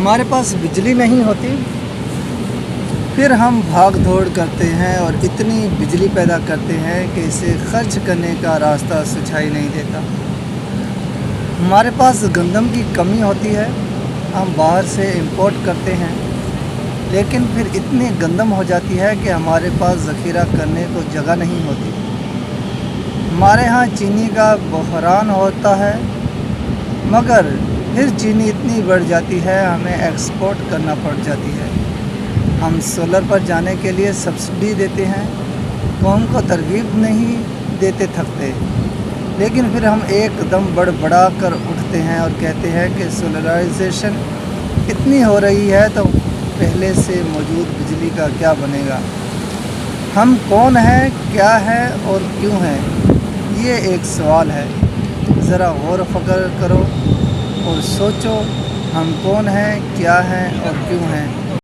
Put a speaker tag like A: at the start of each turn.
A: हमारे पास बिजली नहीं होती, फिर हम भाग दौड़ करते हैं और इतनी बिजली पैदा करते हैं कि इसे खर्च करने का रास्ता सुझाई नहीं देता। हमारे पास गंदम की कमी होती है, हम बाहर से इंपोर्ट करते हैं, लेकिन फिर इतनी गंदम हो जाती है कि हमारे पास ज़ख़ीरा करने को जगह नहीं होती। हमारे यहाँ चीनी का बहरान होता है, मगर फिर चीनी इतनी बढ़ जाती है हमें एक्सपोर्ट करना पड़ जाती है। हम सोलर पर जाने के लिए सब्सिडी देते हैं, कौम को तरगीब नहीं देते थकते, लेकिन फिर हम एकदम बड़बड़ा कर उठते हैं और कहते हैं कि सोलराइजेशन इतनी हो रही है तो पहले से मौजूद बिजली का क्या बनेगा। हम कौन हैं, क्या है और क्यों हैं, ये एक सवाल है। ज़रा गौर फ़िक्र करो और सोचो, हम कौन हैं, क्या हैं और क्यों हैं।